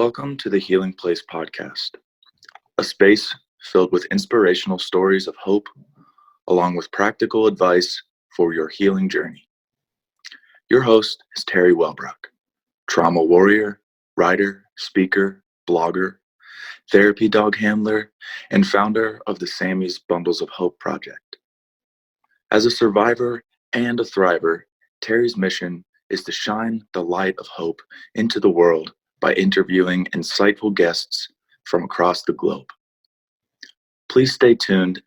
Welcome to the Healing Place podcast, a space filled with inspirational stories of hope, along with practical advice for your healing journey. Your host is Teri Wellbrock, trauma warrior, writer, speaker, blogger, therapy dog handler, and founder of the Sammy's Bundles of Hope project. As a survivor and a thriver, Teri's mission is to shine the light of hope into the world by interviewing insightful guests from across the globe. Please stay tuned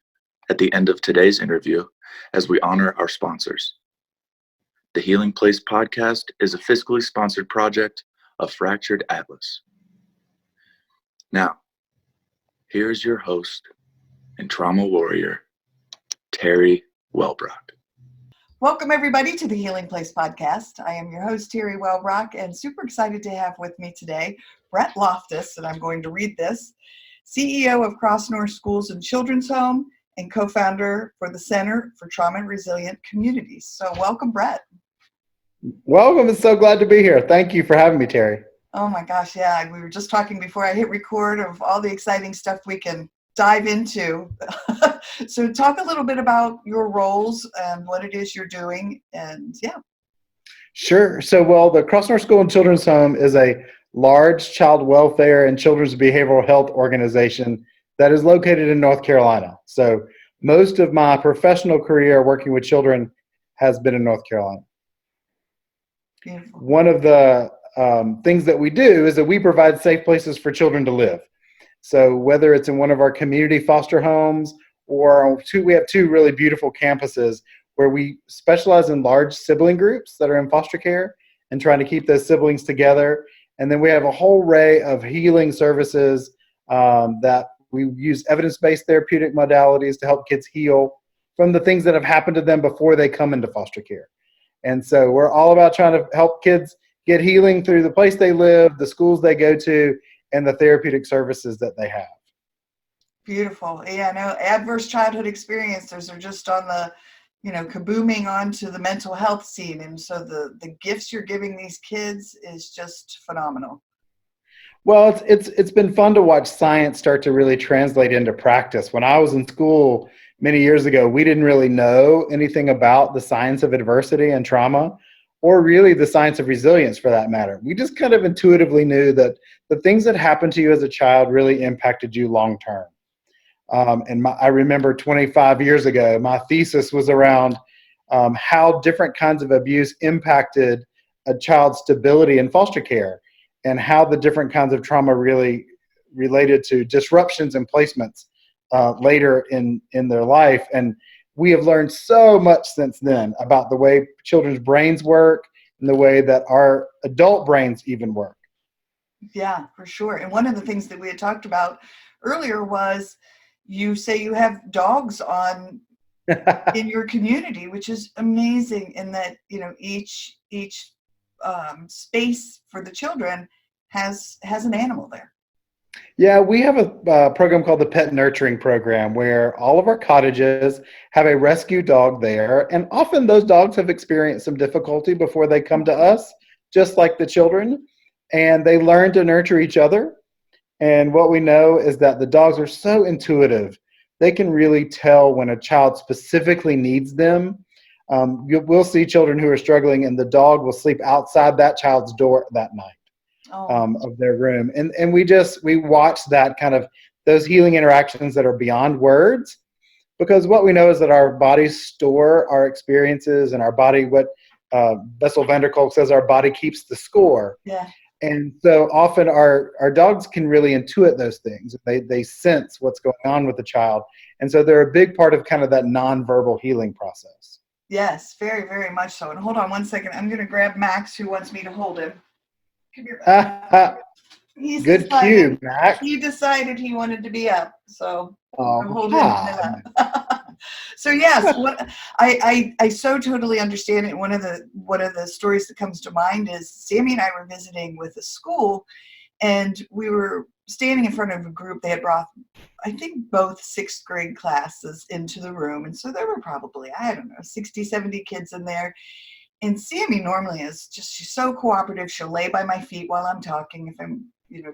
at the end of today's interview as we honor our sponsors. The Healing Place podcast is a fiscally sponsored project of Fractured Atlas. Now, here's your host and trauma warrior, Teri Wellbrock. Welcome, everybody, to the Healing Place podcast. I am your host, Teri Wellbrock, and super excited to have with me today Brett Loftis, and I'm going to read this, CEO of Crossnore Schools and Children's Home and co-founder for the Center for Trauma Resilient Communities. So welcome, Brett. Welcome, and so glad to be here. Thank you for having me, Teri. Oh my gosh, yeah, we were just talking before I hit record of all the exciting stuff we can dive into. So talk a little bit about your roles and what it is you're doing, and yeah. Sure. So, the Crossnore School and Children's Home is a large child welfare and children's behavioral health organization that is located in North Carolina. So most of my professional career working with children has been in North Carolina. Beautiful. One of the things that we do is that we provide safe places for children to live. So whether it's in one of our community foster homes or we have two really beautiful campuses where we specialize in large sibling groups that are in foster care and trying to keep those siblings together. And then we have a whole array of healing services that we use evidence-based therapeutic modalities to help kids heal from the things that have happened to them before they come into foster care. And so we're all about trying to help kids get healing through the place they live, the schools they go to, and the therapeutic services that they have. Beautiful. Yeah, no, adverse childhood experiences are just on the, kabooming onto the mental health scene. And so the gifts you're giving these kids is just phenomenal. Well, it's been fun to watch science start to really translate into practice. When I was in school many years ago, we didn't really know anything about the science of adversity and trauma, or really the science of resilience for that matter. We just kind of intuitively knew that the things that happened to you as a child really impacted you long term. I remember 25 years ago, my thesis was around how different kinds of abuse impacted a child's stability in foster care, and how the different kinds of trauma really related to disruptions and placements later in their life. And we have learned so much since then about the way children's brains work and the way that our adult brains even work. Yeah, for sure. And one of the things that we had talked about earlier was you say you have dogs on in your community, which is amazing in that, each space for the children has an animal there. Yeah, we have a program called the Pet Nurturing Program where all of our cottages have a rescue dog there. And often those dogs have experienced some difficulty before they come to us, just like the children. And they learn to nurture each other. And what we know is that the dogs are so intuitive. They can really tell when a child specifically needs them. We'll see children who are struggling and the dog will sleep outside that child's door that night. Of their room. And we watch that kind of those healing interactions that are beyond words, because what we know is that our bodies store our experiences, and our body, what Bessel van der Kolk says, our body keeps the score. Yeah. And so often our dogs can really intuit those things. They sense what's going on with the child. And so they're a big part of kind of that nonverbal healing process. Yes, very, very much so. And hold on one second. I'm going to grab Max, who wants me to hold him. Come here. Good cue, Max. He decided he wanted to be up, so I'm holding him up. So yes, I so totally understand it. One of the stories that comes to mind is Sammy and I were visiting with a school, and we were standing in front of a group. They had brought, I think, both 6th grade classes into the room, and so there were probably, 60, 70 kids in there. And Sammy normally she's so cooperative. She'll lay by my feet while I'm talking. If I'm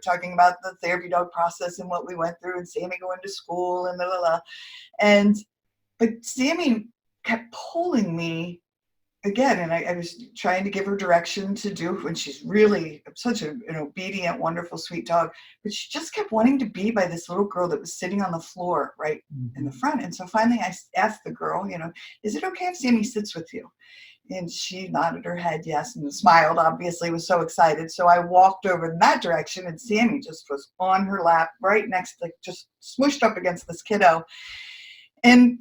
talking about the therapy dog process and what we went through, and Sammy going to school and but Sammy kept pulling me again, and I was trying to give her direction to do when she's really such an obedient, wonderful, sweet dog, but she just kept wanting to be by this little girl that was sitting on the floor right in the front. And so finally I asked the girl, is it okay if Sammy sits with you? And she nodded her head yes, and smiled, obviously, was so excited. So I walked over in that direction, and Sammy just was on her lap right next, like just smushed up against this kiddo. And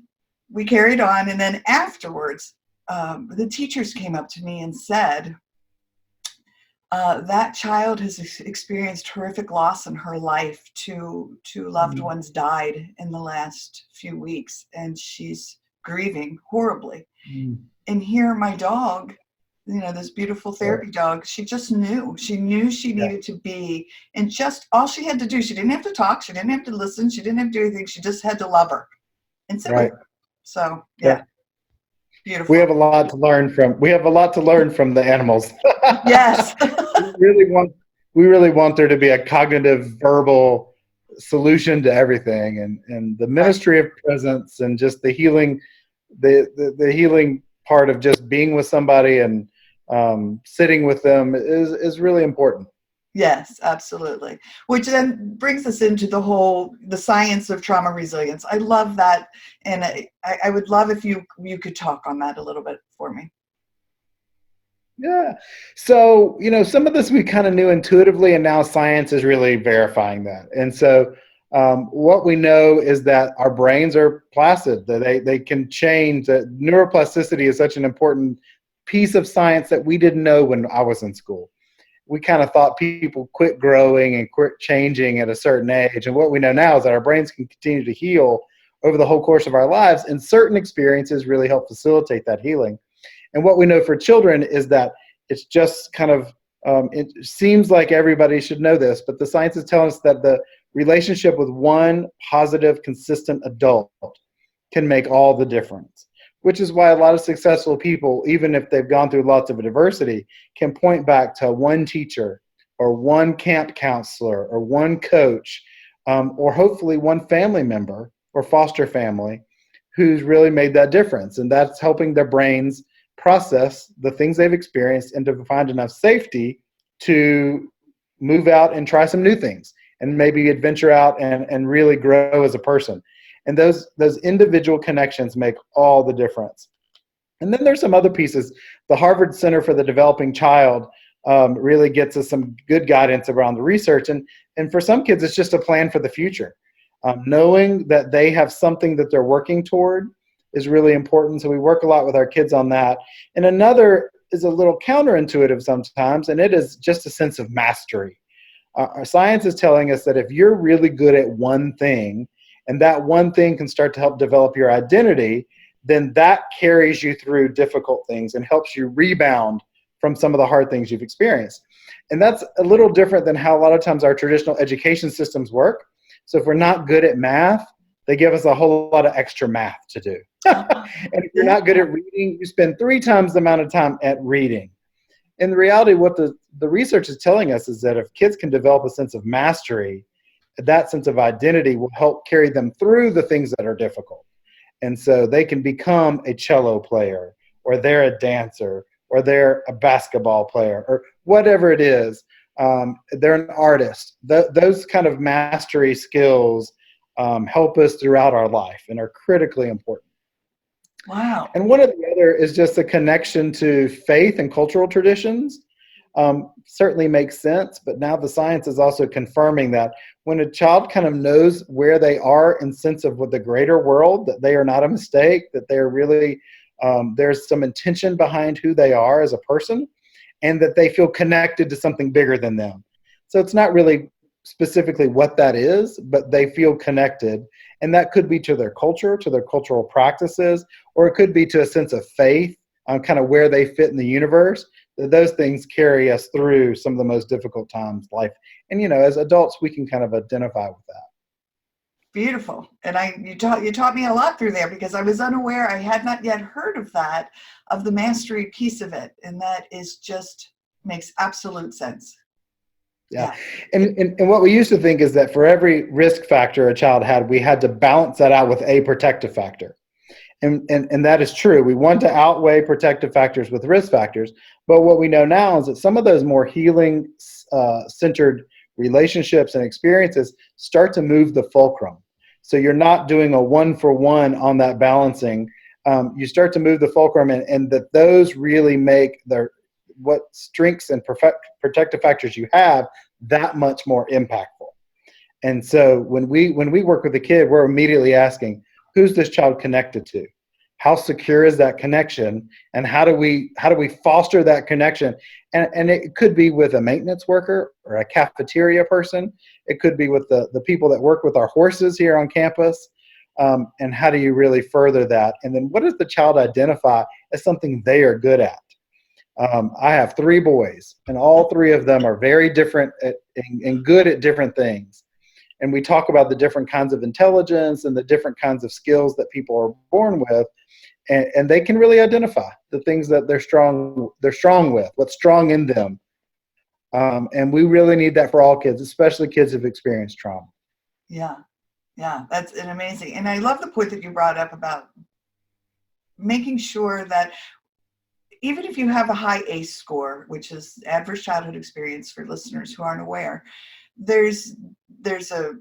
we carried on, and then afterwards, the teachers came up to me and said, that child has experienced horrific loss in her life. Two loved ones died in the last few weeks, and she's grieving horribly. And here my dog, this beautiful therapy dog, she just knew. She knew she needed to be, and just all she had to do, she didn't have to talk, she didn't have to listen, she didn't have to do anything, she just had to love her and sit with her. So, beautiful. We have a lot to learn from the animals. Yes. we really want there to be a cognitive, verbal solution to everything, and the ministry of presence, and just the healing, the healing part of just being with somebody and sitting with them is really important. Yes, absolutely. Which then brings us into the science of trauma resilience. I love that. And I would love if you could talk on that a little bit for me. Yeah. So, some of this we kind of knew intuitively, and now science is really verifying that. And so what we know is that our brains are plastic, that they can change. That neuroplasticity is such an important piece of science that we didn't know when I was in school. We kind of thought people quit growing and quit changing at a certain age. And what we know now is that our brains can continue to heal over the whole course of our lives, and certain experiences really help facilitate that healing. And what we know for children is that it's just kind of, it seems like everybody should know this, but the science is telling us that the relationship with one positive, consistent adult can make all the difference. Which is why a lot of successful people, even if they've gone through lots of adversity, can point back to one teacher or one camp counselor or one coach, or hopefully one family member or foster family who's really made that difference. And that's helping their brains process the things they've experienced and to find enough safety to move out and try some new things and maybe adventure out and really grow as a person. And those individual connections make all the difference. And then there's some other pieces. The Harvard Center for the Developing Child really gets us some good guidance around the research. And for some kids, it's just a plan for the future. Knowing that they have something that they're working toward is really important. So we work a lot with our kids on that. And another is a little counterintuitive sometimes, and it is just a sense of mastery. Our science is telling us that if you're really good at one thing, and that one thing can start to help develop your identity, then that carries you through difficult things and helps you rebound from some of the hard things you've experienced. And that's a little different than how a lot of times our traditional education systems work. So if we're not good at math, they give us a whole lot of extra math to do. And if you're not good at reading, you spend 3 times the amount of time at reading. In reality, what the research is telling us is that if kids can develop a sense of mastery, that sense of identity will help carry them through the things that are difficult. And so they can become a cello player, or they're a dancer, or they're a basketball player, or whatever it is. They're an artist. Those kind of mastery skills help us throughout our life and are critically important. Wow. And one of the other is just a connection to faith and cultural traditions. Certainly makes sense, but now the science is also confirming that when a child kind of knows where they are in sense of with the greater world, that they are not a mistake, that they're really, there's some intention behind who they are as a person, and that they feel connected to something bigger than them. So it's not really specifically what that is, but they feel connected. And that could be to their culture, to their cultural practices, or it could be to a sense of faith on kind of where they fit in the universe. Those things carry us through some of the most difficult times in life. And, as adults, we can kind of identify with that. Beautiful. And you taught me a lot through there, because I was unaware. I had not yet heard of that, of the mastery piece of it. And that is just makes absolute sense. Yeah. And what we used to think is that for every risk factor a child had, we had to balance that out with a protective factor. And that is true. We want to outweigh protective factors with risk factors. But what we know now is that some of those more healing centered relationships and experiences start to move the fulcrum. So you're not doing a 1-for-1 on that balancing. You start to move the fulcrum, and that those really make what strengths and protective factors you have that much more impactful. And so when we work with a kid, we're immediately asking, who's this child connected to? How secure is that connection? And how do we foster that connection? And it could be with a maintenance worker or a cafeteria person. It could be with the people that work with our horses here on campus. And how do you really further that? And then what does the child identify as something they are good at? I have 3 boys, and all 3 of them are very different and good at different things. And we talk about the different kinds of intelligence and the different kinds of skills that people are born with. And they can really identify the things that they're strong with, what's strong in them. And we really need that for all kids, especially kids who've experienced trauma. Yeah, that's an amazing. And I love the point that you brought up about making sure that even if you have a high ACE score, which is adverse childhood experience for listeners who aren't aware, there's a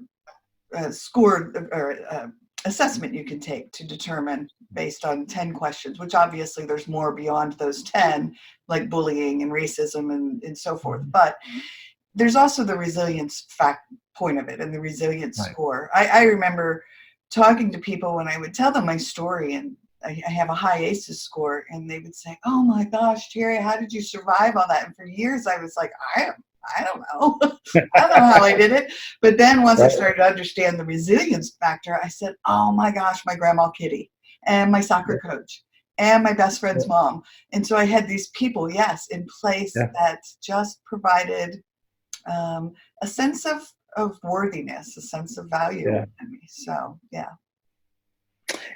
score or assessment you can take to determine based on 10 questions, which obviously there's more beyond those 10, like bullying and racism and so forth. But there's also the resilience point of it and the resilience score. I remember talking to people when I would tell them my story, and I have a high ACEs score, and they would say, oh my gosh, Teri, how did you survive all that? And for years I was like, I don't know. I don't know how I did it. But then once I started to understand the resilience factor, I said, oh my gosh, my grandma Kitty and my soccer coach and my best friend's mom. And so I had these people, in place that just provided a sense of worthiness, a sense of value in me. So,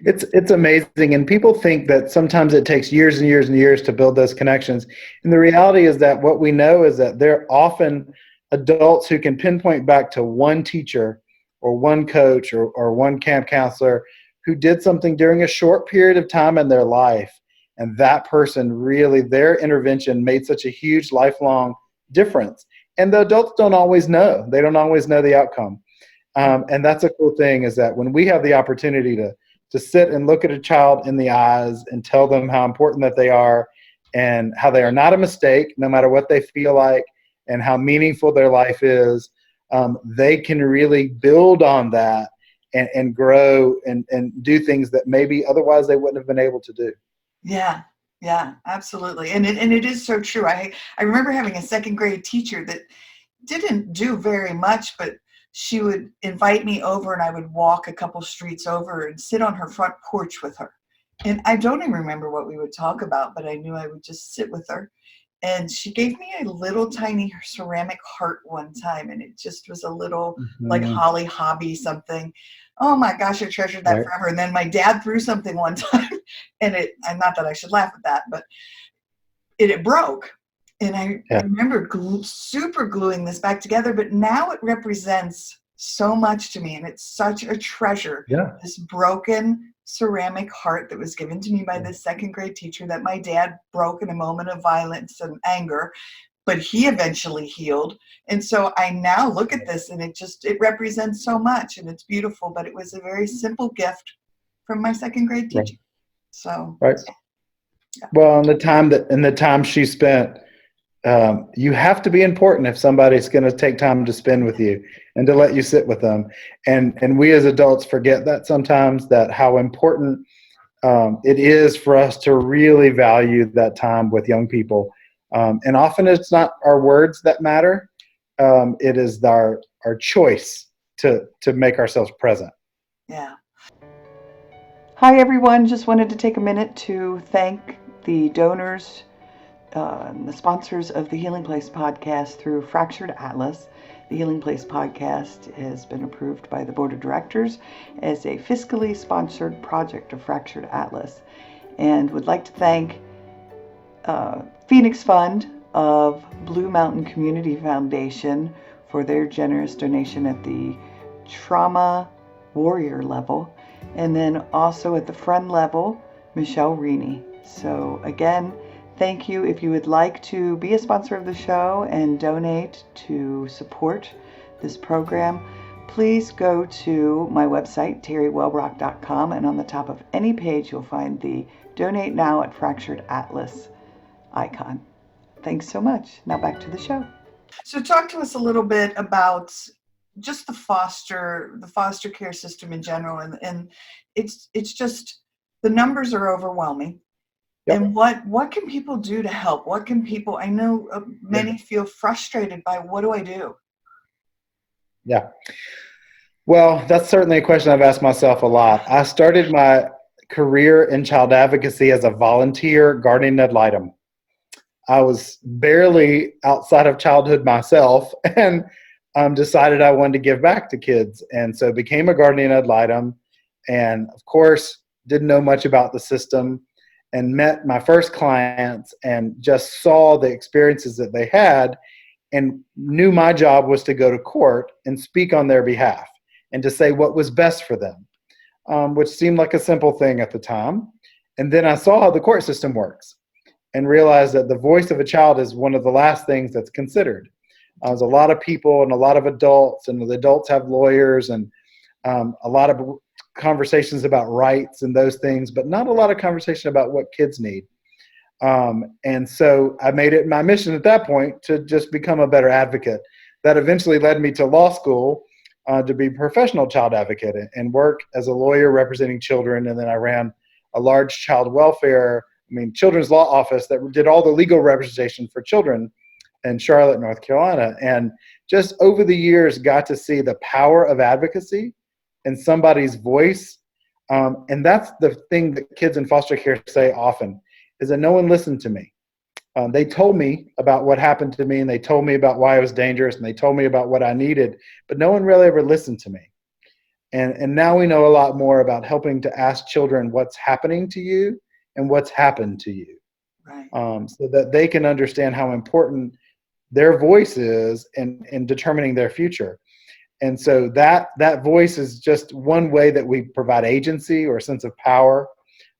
It's amazing. And people think that sometimes it takes years and years and years to build those connections. And the reality is that what we know is that there are often adults who can pinpoint back to one teacher or one coach or one camp counselor who did something during a short period of time in their life. And that person really, their intervention made such a huge lifelong difference. And the adults don't always know. They don't always know the outcome. And that's a cool thing, is that when we have the opportunity to sit and look at a child in the eyes and tell them how important that they are and how they are not a mistake, no matter what they feel like, and how meaningful their life is, they can really build on that and grow and do things that maybe otherwise they wouldn't have been able to do. Yeah, absolutely. And it is so true. I remember having a 2nd grade teacher that didn't do very much, but she would invite me over, and I would walk a couple streets over and sit on her front porch with her. And I don't even remember what we would talk about, but I knew I would just sit with her. And she gave me a little tiny ceramic heart one time, and it just was a little like Holly Hobby something. Oh my gosh, I treasured that forever. And then my dad threw something one time, and not that I should laugh at that, but it broke. And I remember super gluing this back together, but now it represents so much to me, and it's such a treasure. This broken ceramic heart that was given to me by this 2nd grade teacher that my dad broke in a moment of violence and anger, but he eventually healed. And so I now look at this, and it represents so much, and it's beautiful, but it was a very simple gift from my 2nd grade teacher. So, well, in the time she spent, you have to be important if somebody's going to take time to spend with you and to let you sit with them. And we as adults forget that sometimes, that how important it is for us to really value that time with young people. And often it's not our words that matter. It is our choice to make ourselves present. Yeah. Hi, everyone. Just wanted to take a minute to thank the donors, the sponsors of the Healing Place podcast through Fractured Atlas. The Healing Place podcast has been approved by the board of directors as a fiscally sponsored project of Fractured Atlas, and would like to thank Phoenix Fund of Blue Mountain Community Foundation for their generous donation at the Trauma Warrior level, and then also at the Friend level, Michelle Reaney. So again, thank you. If you would like to be a sponsor of the show and donate to support this program, please go to my website, TeriWellbrock.com, and on the top of any page you'll find the Donate Now at Fractured Atlas icon. Thanks so much. Now back to the show. So talk to us a little bit about just the foster care system in general, and it's just the numbers are overwhelming. Yep. And what can people do to help? What can people? I know many feel frustrated by what do I do? Yeah. Well, that's certainly a question I've asked myself a lot. I started my career in child advocacy as a volunteer guardian ad litem. I was barely outside of childhood myself and decided I wanted to give back to kids. And so became a guardian ad litem, and of course didn't know much about the system, and met my first clients and just saw the experiences that they had and knew my job was to go to court and speak on their behalf and to say what was best for them, which seemed like a simple thing at the time. And then I saw how the court system works and realized that the voice of a child is one of the last things that's considered. There's a lot of people and a lot of adults, and the adults have lawyers and a lot of conversations about rights and those things, but not a lot of conversation about what kids need. And so I made it my mission at that point to just become a better advocate. That eventually led me to law school to be a professional child advocate and work as a lawyer representing children. And then I ran a large children's law office that did all the legal representation for children in Charlotte, North Carolina. And just over the years got to see the power of advocacy and somebody's voice. And that's the thing that kids in foster care say often, is that no one listened to me. They told me about what happened to me, and they told me about why I was dangerous, and they told me about what I needed, but no one really ever listened to me. And now we know a lot more about helping to ask children what's happening to you and what's happened to you. Right. So that they can understand how important their voice is in determining their future. And so that voice is just one way that we provide agency or a sense of power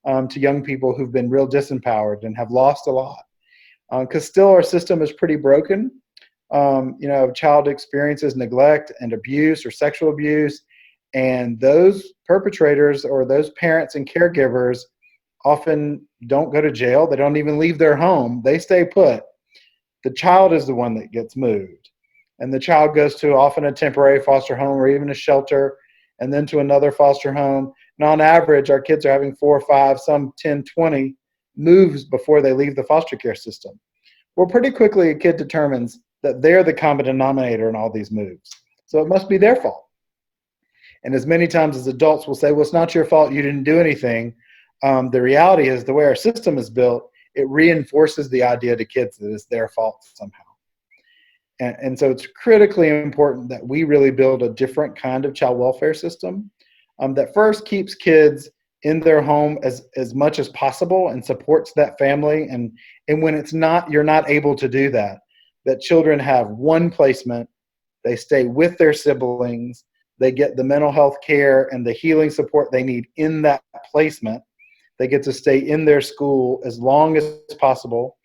to young people who've been real disempowered and have lost a lot. Because still our system is pretty broken. Child experiences neglect and abuse or sexual abuse, and those perpetrators or those parents and caregivers often don't go to jail. They don't even leave their home. They stay put. The child is the one that gets moved. And the child goes to often a temporary foster home or even a shelter, and then to another foster home. And on average, our kids are having 4 or 5, some 10, 20 moves before they leave the foster care system. Well, pretty quickly, a kid determines that they're the common denominator in all these moves. So it must be their fault. And as many times as adults will say, well, it's not your fault, you didn't do anything. The reality is the way our system is built, it reinforces the idea to kids that it's their fault somehow. And so it's critically important that we really build a different kind of child welfare system that first keeps kids in their home as much as possible and supports that family. And when you're not able to do that, that children have one placement, they stay with their siblings, they get the mental health care and the healing support they need in that placement. They get to stay in their school as long as possible.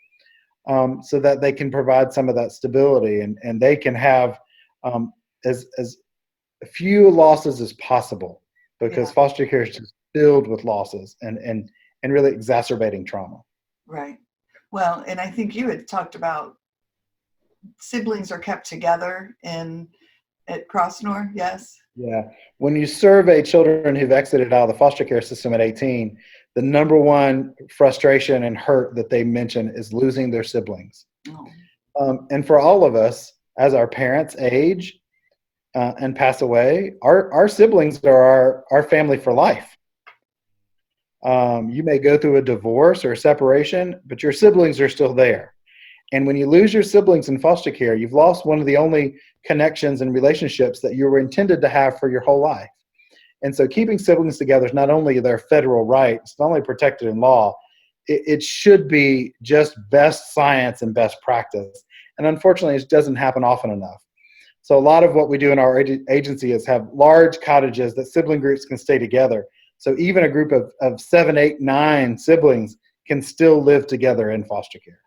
So that they can provide some of that stability and they can have as few losses as possible, because foster care is just filled with losses and really exacerbating trauma. Right. Well, and I think you had talked about siblings are kept together at Crossnore, yes? Yeah. When you survey children who've exited out of the foster care system at 18, the number one frustration and hurt that they mention is losing their siblings. Oh. And for all of us, as our parents age and pass away, our siblings are our family for life. You may go through a divorce or a separation, but your siblings are still there. And when you lose your siblings in foster care, you've lost one of the only connections and relationships that you were intended to have for your whole life. And so keeping siblings together is not only their federal right, it's not only protected in law, it should be just best science and best practice. And unfortunately, it doesn't happen often enough. So a lot of what we do in our agency is have large cottages that sibling groups can stay together. So even a group of 7, 8, 9 siblings can still live together in foster care.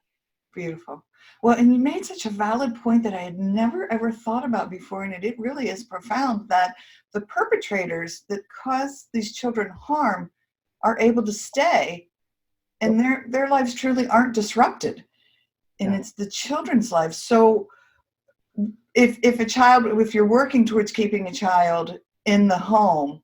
Beautiful. Well, and you made such a valid point that I had never ever thought about before, and it really is profound that the perpetrators that cause these children harm are able to stay, and their lives truly aren't disrupted. And it's the children's lives. So if you're working towards keeping a child in the home,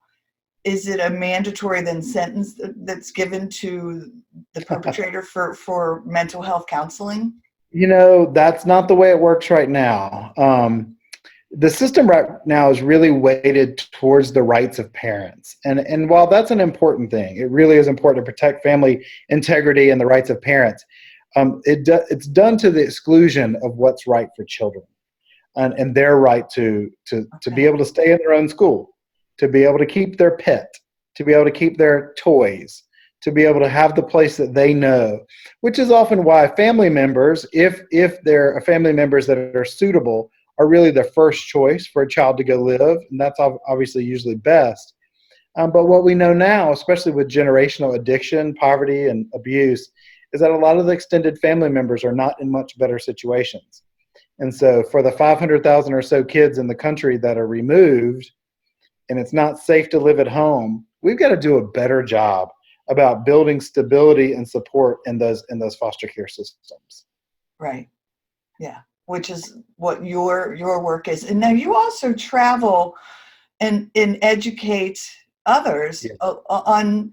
is it a mandatory then sentence that's given to the perpetrator for mental health counseling? That's not the way it works right now. The system right now is really weighted towards the rights of parents. And while that's an important thing, it really is important to protect family integrity and the rights of parents. It's done to the exclusion of what's right for children and their right to be able to stay in their own school, to be able to keep their pet, to be able to keep their toys, to be able to have the place that they know, which is often why family members, if there are family members that are suitable, are really the first choice for a child to go live. And that's obviously usually best. But what we know now, especially with generational addiction, poverty, and abuse, is that a lot of the extended family members are not in much better situations. And so for the 500,000 or so kids in the country that are removed, and it's not safe to live at home, we've got to do a better job about building stability and support in those foster care systems. Right. Yeah. Which is what your work is. And now you also travel and educate others on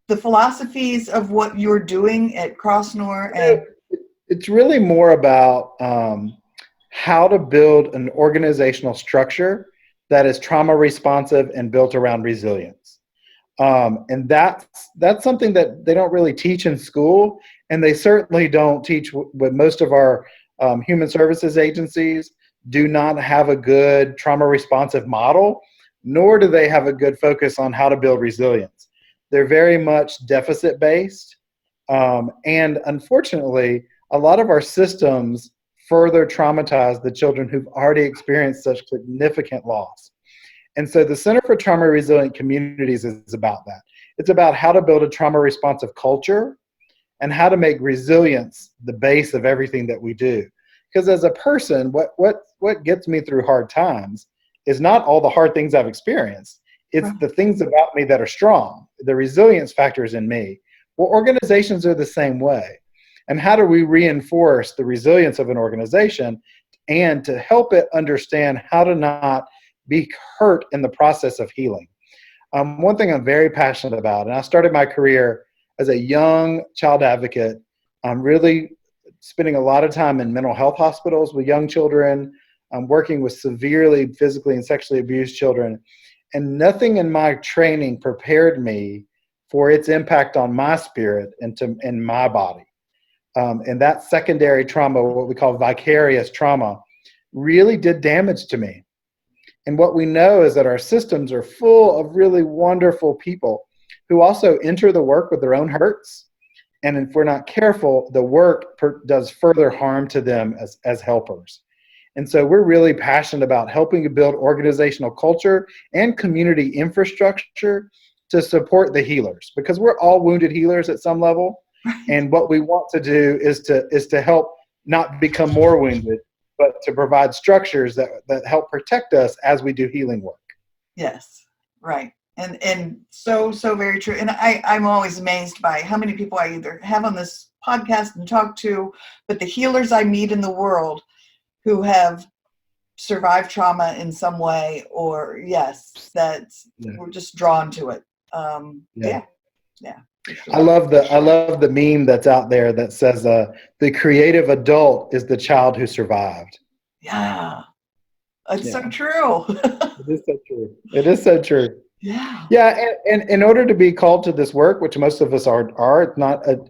the philosophies of what you're doing at Crossnore? It's really more about how to build an organizational structure that is trauma responsive and built around resilience. And that's something that they don't really teach in school, and they certainly don't teach with most of our human services agencies do not have a good trauma responsive model, nor do they have a good focus on how to build resilience. They're very much deficit based. And unfortunately, a lot of our systems further traumatize the children who've already experienced such significant loss. And so the Center for Trauma Resilient Communities is about that. It's about how to build a trauma responsive culture and how to make resilience the base of everything that we do. Because as a person, what gets me through hard times is not all the hard things I've experienced. It's the things about me that are strong, the resilience factors in me. Well, organizations are the same way. And how do we reinforce the resilience of an organization and to help it understand how to not be hurt in the process of healing? One thing I'm very passionate about, and I started my career as a young child advocate. I'm really spending a lot of time in mental health hospitals with young children. I'm working with severely physically and sexually abused children. And nothing in my training prepared me for its impact on my spirit and my body. And that secondary trauma, what we call vicarious trauma, really did damage to me. And what we know is that our systems are full of really wonderful people who also enter the work with their own hurts. And if we're not careful, the work does further harm to them as helpers. And so we're really passionate about helping to build organizational culture and community infrastructure to support the healers, because we're all wounded healers at some level. And what we want to do is to help not become more wounded, but to provide structures that help protect us as we do healing work. Yes, right. And so very true. And I'm always amazed by how many people I either have on this podcast and talk to, but the healers I meet in the world who have survived trauma in some way, or we're just drawn to it. Yeah. I love the meme that's out there that says the creative adult is the child who survived. Yeah. It's so true. It is so true. It is so true. Yeah. Yeah, and in order to be called to this work, which most of us are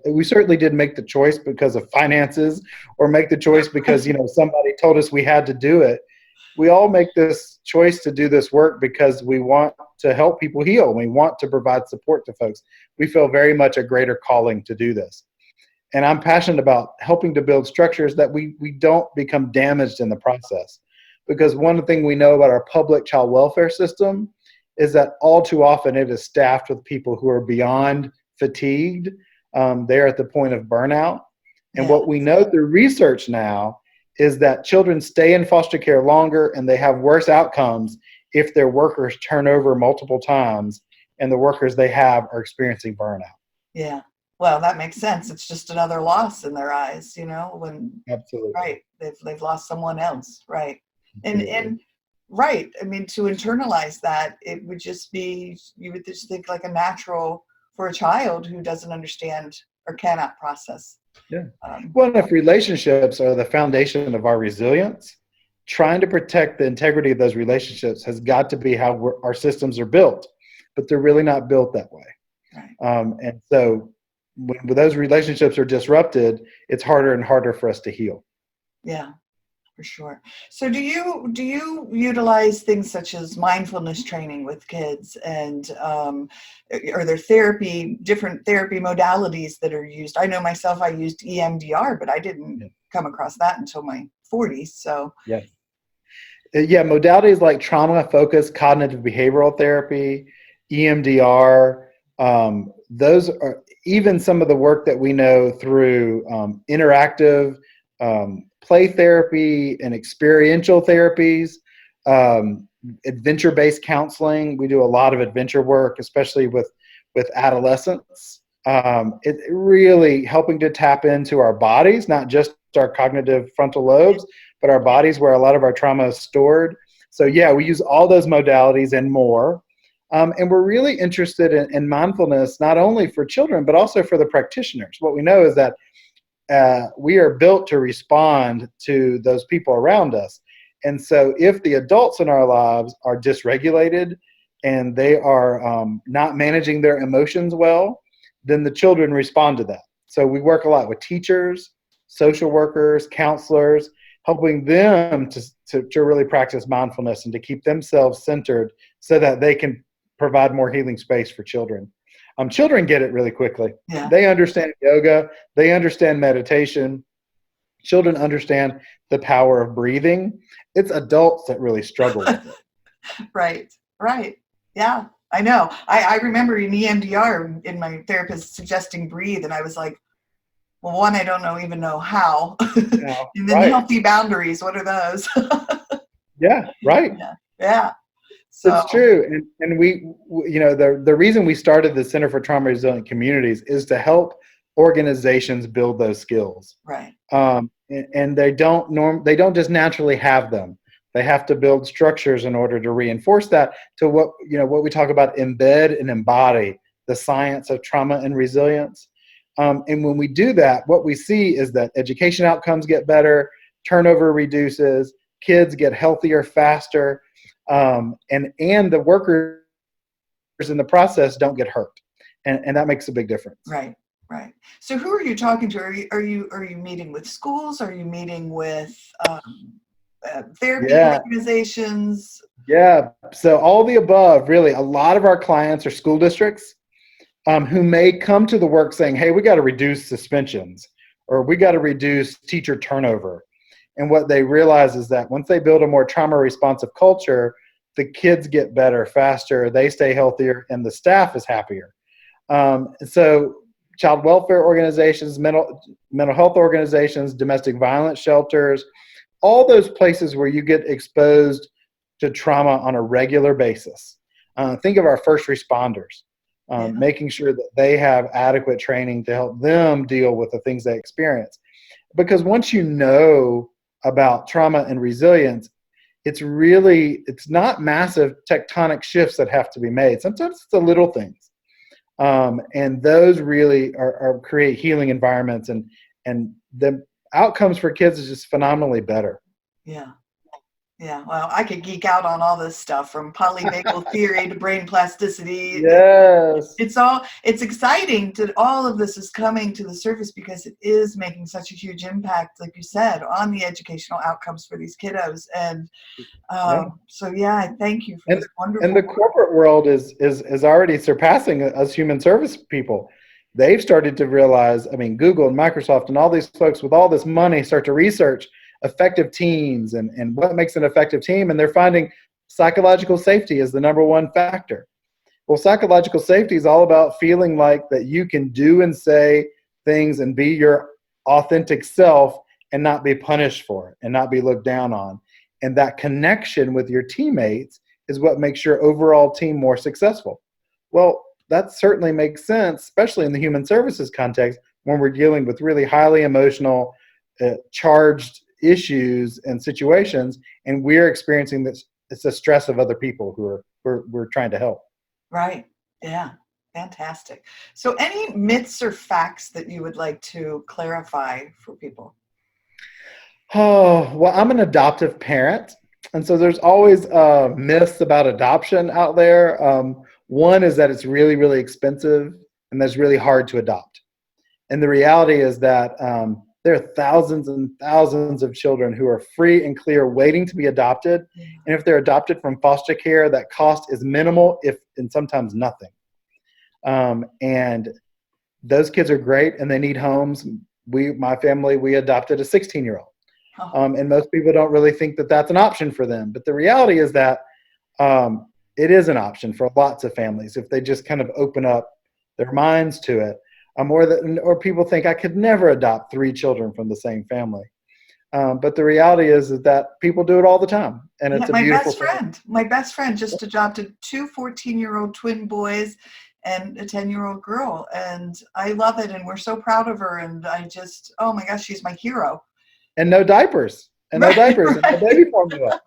we certainly didn't make the choice because of finances or make the choice because somebody told us we had to do it. we all make this choice to do this work because we want to help people heal. We want to provide support to folks. We feel very much a greater calling to do this. And I'm passionate about helping to build structures that we don't become damaged in the process. Because one thing we know about our public child welfare system is that all too often it is staffed with people who are beyond fatigued. They're at the point of burnout. And what we know through research now is that children stay in foster care longer and they have worse outcomes if their workers turn over multiple times and the workers they have are experiencing burnout. Yeah. Well, that makes sense. It's just another loss in their eyes, when Absolutely. Right. They've lost someone else. Right. And right. I mean, to internalize that, it would just be, you would just think like a natural for a child who doesn't understand or cannot process. Yeah. Well, if relationships are the foundation of our resilience, trying to protect the integrity of those relationships has got to be how our systems are built, but they're really not built that way. Right. And so when those relationships are disrupted, it's harder and harder for us to heal. Yeah, for sure. So do you utilize things such as mindfulness training with kids, and are there different therapy modalities that are used? I know myself, I used EMDR, but I didn't come across that until my 40s. So yeah, modalities like trauma-focused cognitive behavioral therapy, EMDR, those are even some of the work that we know through interactive play therapy and experiential therapies, adventure-based counseling. We do a lot of adventure work, especially with adolescents. It really helping to tap into our bodies, not just our cognitive frontal lobes, but our bodies where a lot of our trauma is stored. So yeah, we use all those modalities and more. And we're really interested in mindfulness, not only for children, but also for the practitioners. What we know is that we are built to respond to those people around us. And so if the adults in our lives are dysregulated and they are not managing their emotions well, then the children respond to that. So we work a lot with teachers, social workers, counselors, helping them to really practice mindfulness and to keep themselves centered so that they can provide more healing space for children. Children get it really quickly. Yeah. They understand yoga. They understand meditation. Children understand the power of breathing. It's adults that really struggle with it. Right. Yeah, I know. I remember in EMDR, in my therapist suggesting breathe, and I was like, well, one, I don't even know how. Yeah, and then healthy boundaries, what are those? Yeah, right. Yeah. So. It's true. And we the reason we started the Center for Trauma Resilient Communities is to help organizations build those skills. Right. And they don't just naturally have them. They have to build structures in order to reinforce that to what we talk about, embed and embody the science of trauma and resilience. And when we do that, what we see is that education outcomes get better, turnover reduces, kids get healthier faster, and the workers in the process don't get hurt, and that makes a big difference. Right. So who are you talking to? Are you meeting with schools? Are you meeting with therapy organizations? Yeah. So all the above, really. A lot of our clients are school districts who may come to the work saying, hey, we got to reduce suspensions, or we got to reduce teacher turnover. And what they realize is that once they build a more trauma responsive culture, the kids get better faster, they stay healthier, and the staff is happier. So child welfare organizations, mental health organizations, domestic violence shelters, all those places where you get exposed to trauma on a regular basis. Think of our first responders, making sure that they have adequate training to help them deal with the things they experience. Because once you know about trauma and resilience, it's not massive tectonic shifts that have to be made. Sometimes it's the little things. And those really are create healing environments, and the outcomes for kids is just phenomenally better. Yeah. Yeah, well, I could geek out on all this stuff from polyvagal theory to brain plasticity. Yes. It's exciting that all of this is coming to the surface because it is making such a huge impact, like you said, on the educational outcomes for these kiddos. And so, yeah, I thank you for this wonderful And the corporate world is already surpassing us human service people. They've started to realize, I mean, Google and Microsoft and all these folks with all this money start to research effective teams and what makes an effective team. And they're finding psychological safety is the number one factor. Well, psychological safety is all about feeling like that you can do and say things and be your authentic self and not be punished for it and not be looked down on. And that connection with your teammates is what makes your overall team more successful. Well, that certainly makes sense, especially in the human services context when we're dealing with really highly emotional, charged issues and situations, and we're experiencing this. It's the stress of other people who we're trying to help. Right. Yeah. Fantastic. So, any myths or facts that you would like to clarify for people? Oh, well, I'm an adoptive parent, and so there's always myths about adoption out there. One is that it's really, really expensive and that's really hard to adopt. And the reality is that there are thousands and thousands of children who are free and clear waiting to be adopted. And if they're adopted from foster care, that cost is minimal, and sometimes nothing. And those kids are great and they need homes. My family, we adopted a 16-year-old. And most people don't really think that that's an option for them. But the reality is that it is an option for lots of families if they just kind of open up their minds to it. Or people think I could never adopt 3 children from the same family. But the reality is that people do it all the time. And it's a beautiful thing. My best friend just adopted 2 14-year-old twin boys and a 10-year-old girl. And I love it. And we're so proud of her. And oh my gosh, she's my hero. And no diapers. And no diapers. And no baby formula.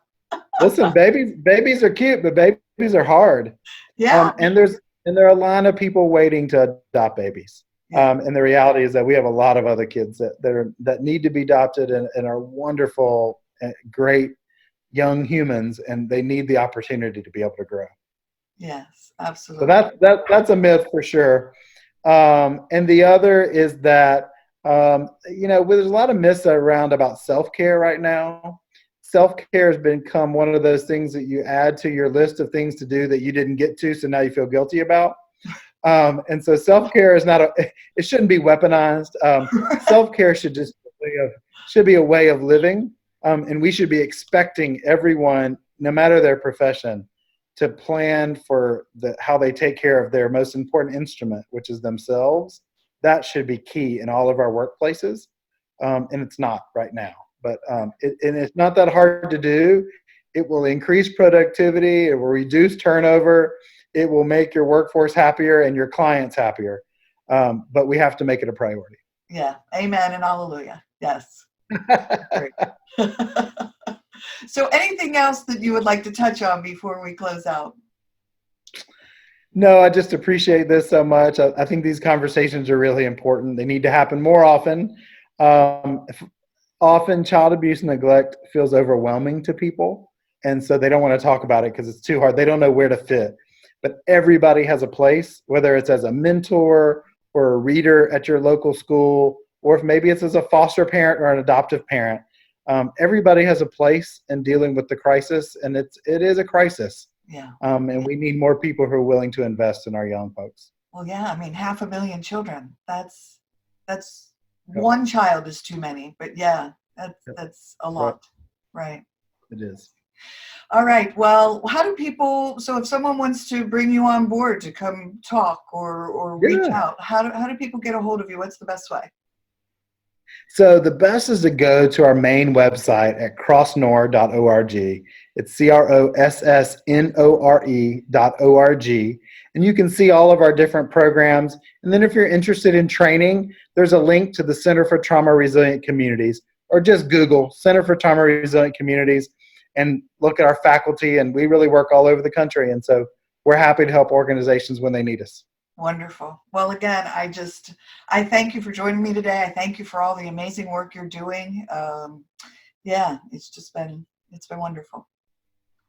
Listen, babies are cute, but babies are hard. Yeah. And there are a line of people waiting to adopt babies. And the reality is that we have a lot of other kids that need to be adopted and are wonderful, great young humans, and they need the opportunity to be able to grow. Yes, absolutely. So that's a myth for sure. And the other is that there's a lot of myths around about self-care right now. Self-care has become one of those things that you add to your list of things to do that you didn't get to, so now you feel guilty about. And so self-care is it shouldn't be weaponized. Self-care should be a way of living. And we should be expecting everyone, no matter their profession, to plan for how they take care of their most important instrument, which is themselves. That should be key in all of our workplaces. And it's not right now. But it's not that hard to do. It will increase productivity. It will reduce turnover. It will make your workforce happier and your clients happier. But we have to make it a priority. Yeah. Amen and hallelujah. Yes. Great. So anything else that you would like to touch on before we close out? No, I just appreciate this so much. I think these conversations are really important. They need to happen more often. Often child abuse and neglect feels overwhelming to people. And so they don't want to talk about it because it's too hard. They don't know where to fit. But everybody has a place, whether it's as a mentor or a reader at your local school, or if maybe it's as a foster parent or an adoptive parent. Everybody has a place in dealing with the crisis, and it is a crisis. Yeah. And we need more people who are willing to invest in our young folks. Well, yeah, 500,000 children. That's one child is too many, but yeah, that's a lot. Right. It is. All right. Well, so if someone wants to bring you on board to come talk or reach out, how do people get a hold of you? What's the best way? So the best is to go to our main website at crossnore.org. It's CROSSNORE.org. And you can see all of our different programs. And then if you're interested in training, there's a link to the Center for Trauma Resilient Communities, or just Google Center for Trauma Resilient Communities and look at our faculty. And we really work all over the country. And so we're happy to help organizations when they need us. Wonderful. Well, again, I thank you for joining me today. I thank you for all the amazing work you're doing. It's just been It's been wonderful.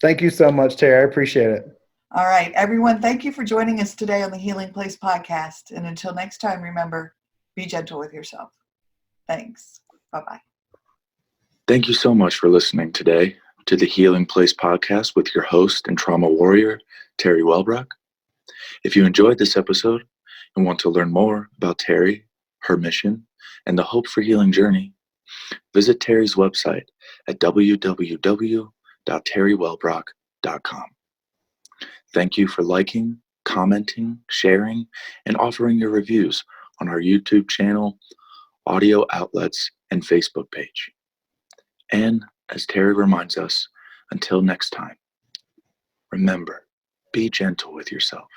Thank you so much, Teri. I appreciate it. All right, everyone, thank you for joining us today on the Healing Place podcast. And until next time, remember, be gentle with yourself. Thanks. Bye-bye. Thank you so much for listening today to the Healing Place podcast with your host and trauma warrior, Teri Wellbrock. If you enjoyed this episode and want to learn more about Teri, her mission, and the Hope for Healing journey, visit Teri's website at www.teriwellbrock.com. Thank you for liking, commenting, sharing, and offering your reviews on our YouTube channel, audio outlets, and Facebook page. And as Teri reminds us, until next time, remember, be gentle with yourself.